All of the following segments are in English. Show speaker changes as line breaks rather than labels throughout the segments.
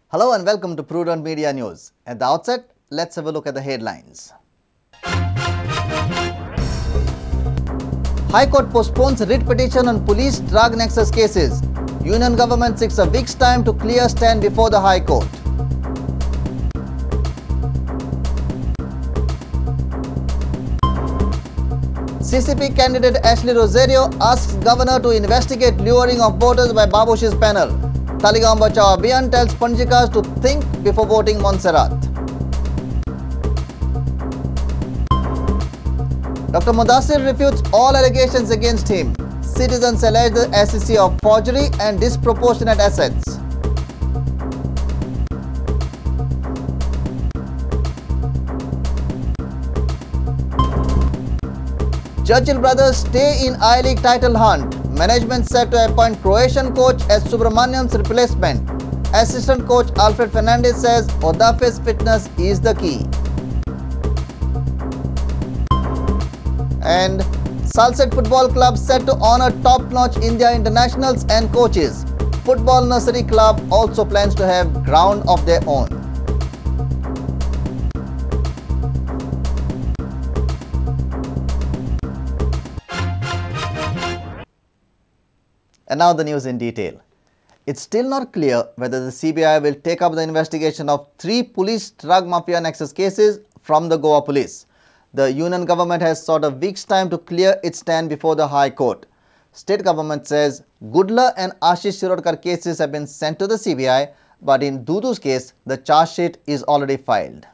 Hello and welcome to Prudent Media News. At the outset, let's have a look at the headlines. High Court postpones writ petition on police drug nexus cases. Union government seeks a week's time to clear stand before the High Court. CCP candidate Ashley Rosario asks governor to investigate luring of voters by Babush's panel. Taligaon Bachao Abhiyan tells Panjikas to think before voting Montserrat. Dr. Mudassir refutes all allegations against him. Citizens allege the SEC of forgery and disproportionate assets. Churchill brothers stay in I-League title hunt. Management set to appoint Croatian coach as Subramaniam's replacement. Assistant coach Alfred Fernandez says Odafe's fitness is the key. And Salsette Football Club set to honor top-notch India internationals and coaches. Football Nursery Club also plans to have ground of their own. And now the news in detail. It's still not clear whether the CBI will take up the investigation of 3 police drug mafia nexus cases from the Goa police. The union government has sought a week's time to clear its stand before the High Court. State government says Gudla and Ashish Shirodkar cases have been sent to the CBI, but in Dudu's case, the charge sheet is already filed.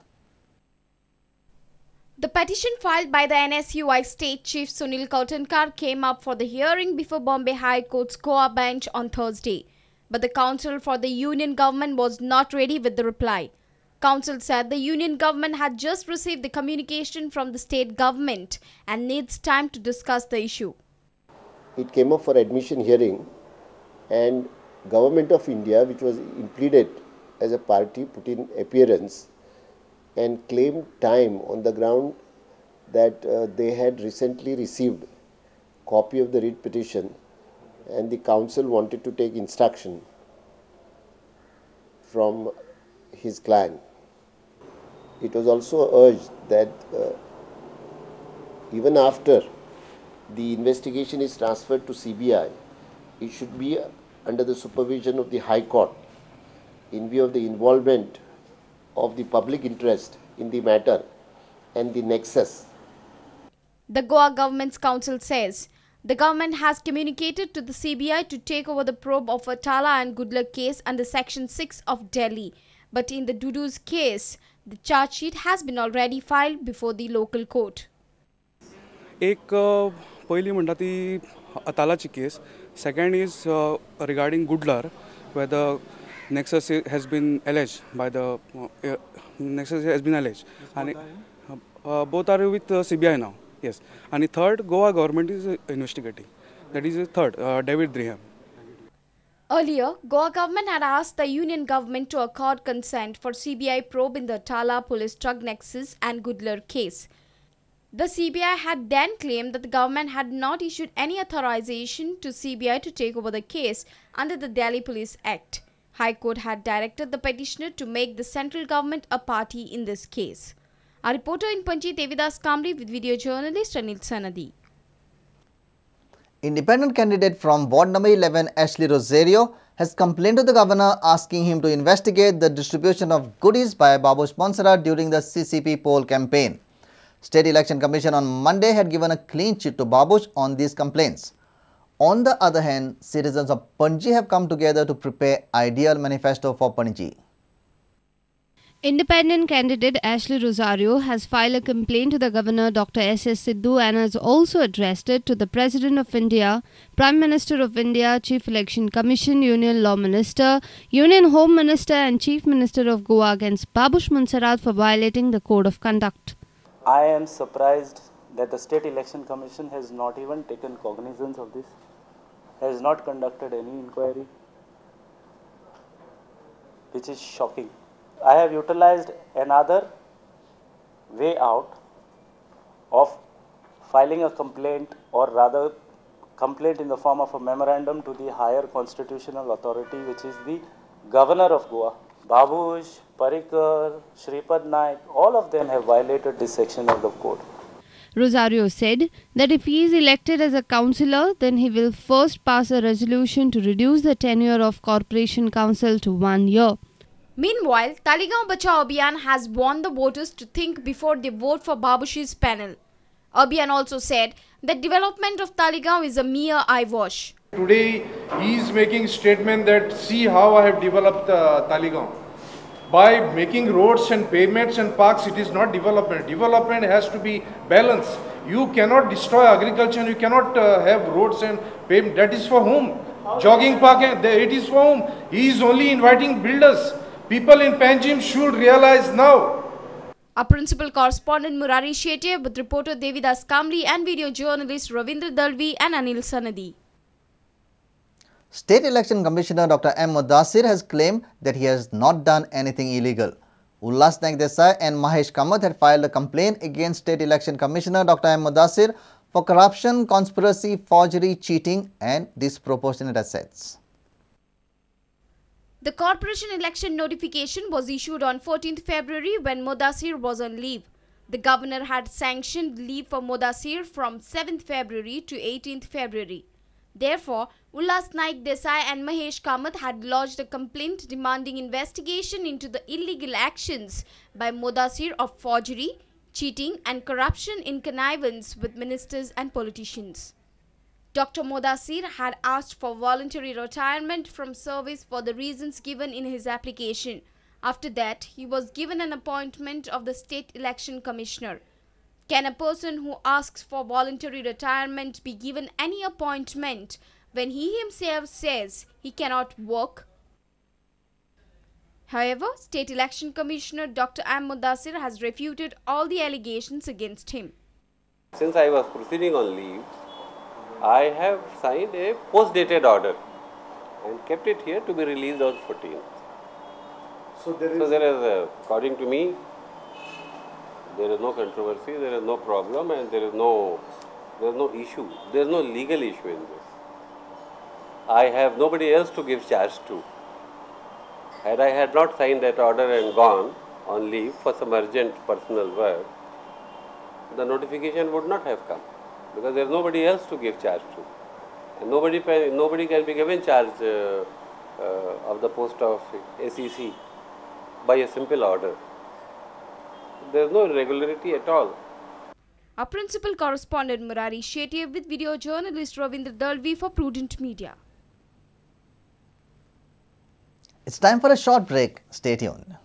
The petition filed by the NSUI State Chief Sunil Kautankar came up for the hearing before Bombay High Court's Goa bench on Thursday. But the counsel for the union government was not ready with the reply. Counsel said the union government had just received the communication from the state government and needs time to discuss the issue.
It came up for admission hearing, and Government of India, which was impleaded as a party, put in appearance and claimed time on the ground that they had recently received copy of the writ petition and the counsel wanted to take instruction from his client. It was also urged that even after the investigation is transferred to CBI, it should be under the supervision of the High Court in view of the involvement of the public interest in the matter and the nexus.
The Goa government's counsel says the government has communicated to the CBI to take over the probe of Atala and Gudla case under Section 6 of Delhi. But in the Dudu's case, the charge sheet has been already filed before the local court.
एक पहिली म्हणटा ती अतालाची case. Second is regarding Gudlar, where the nexus has been alleged by the and both are with CBI now. Yes, and the third, Goa government is investigating. That is the third, David Graham.
Earlier, Goa government had asked the union government to accord consent for CBI probe in the Atala police drug nexus and Gudlar case. The CBI had then claimed that the government had not issued any authorization to CBI to take over the case under the Delhi Police Act. High Court had directed the petitioner to make the central government a party in this case. Our reporter in Panji, Devidas Kamri, with video journalist Anil Sanadi.
Independent candidate from Ward number 11, Ashley Rosario, has complained to the governor asking him to investigate the distribution of goodies by Babush Montserrat during the CCP poll campaign. State Election Commission on Monday had given a clean chit to Babush on these complaints. On the other hand, citizens of Panji have come together to prepare ideal manifesto for Panji.
Independent candidate Ashley Rosario has filed a complaint to the Governor Dr. S.S. Sidhu and has also addressed it to the President of India, Prime Minister of India, Chief Election Commission, Union Law Minister, Union Home Minister and Chief Minister of Goa against Babush Montserrat for violating the Code of Conduct.
I am surprised that the State Election Commission has not even taken cognizance of this, has not conducted any inquiry, which is shocking. I have utilized another way out of filing a complaint, or rather complaint in the form of a memorandum to the higher constitutional authority, which is the Governor of Goa. Babush, Parikar, Shripad Naik, all of them have violated this section of the code.
Rosario said that if he is elected as a councillor, then he will first pass a resolution to reduce the tenure of Corporation Council to 1 year.
Meanwhile, Talegaon Bachao Abhiyan has warned the voters to think before they vote for Babush's panel. Abhiyan also said that development of Talegaon is a mere eyewash.
Today he is making statement that see how I have developed Talegaon. By making roads and pavements and parks, it is not development. Development has to be balanced. You cannot destroy agriculture, you cannot have roads and pavement. That is for whom? Jogging park, it is for whom? He is only inviting builders. People in Panjim should realize now.
Our principal correspondent Murari Shetye with reporter Devidas Kamli and video journalist Ravindra Dalvi and Anil Sanadi.
State Election Commissioner Dr. M. Mudassir has claimed that he has not done anything illegal. Ullas Naik Desai and Mahesh Kamath had filed a complaint against State Election Commissioner Dr. M. Mudassir for corruption, conspiracy, forgery, cheating and disproportionate assets.
The corporation election notification was issued on 14th February when Mudassir was on leave. The governor had sanctioned leave for Mudassir from 7th February to 18th February. Therefore, Ullas Naik Desai and Mahesh Kamath had lodged a complaint demanding investigation into the illegal actions by Mudassir of forgery, cheating and corruption in connivance with ministers and politicians. Dr. Mudassir had asked for voluntary retirement from service for the reasons given in his application. After that, he was given an appointment of the State Election Commissioner. Can a person who asks for voluntary retirement be given any appointment when he himself says he cannot work? However, State Election Commissioner Dr. M. Mudassir has refuted all the allegations against him.
Since I was proceeding on leave, I have signed a post-dated order and kept it here to be released on 14th. So there is according to me, there is no controversy, there is no problem and there is no issue. There is no legal issue in this. I have nobody else to give charge to. Had I had not signed that order and gone on leave for some urgent personal work, the notification would not have come because there is nobody else to give charge to. And nobody can be given charge of the post of ACC by a simple order. There is no irregularity at all.
Our principal correspondent Murari Shetye with video journalist Ravindra Dalvi for Prudent Media.
It's time for a short break. Stay tuned.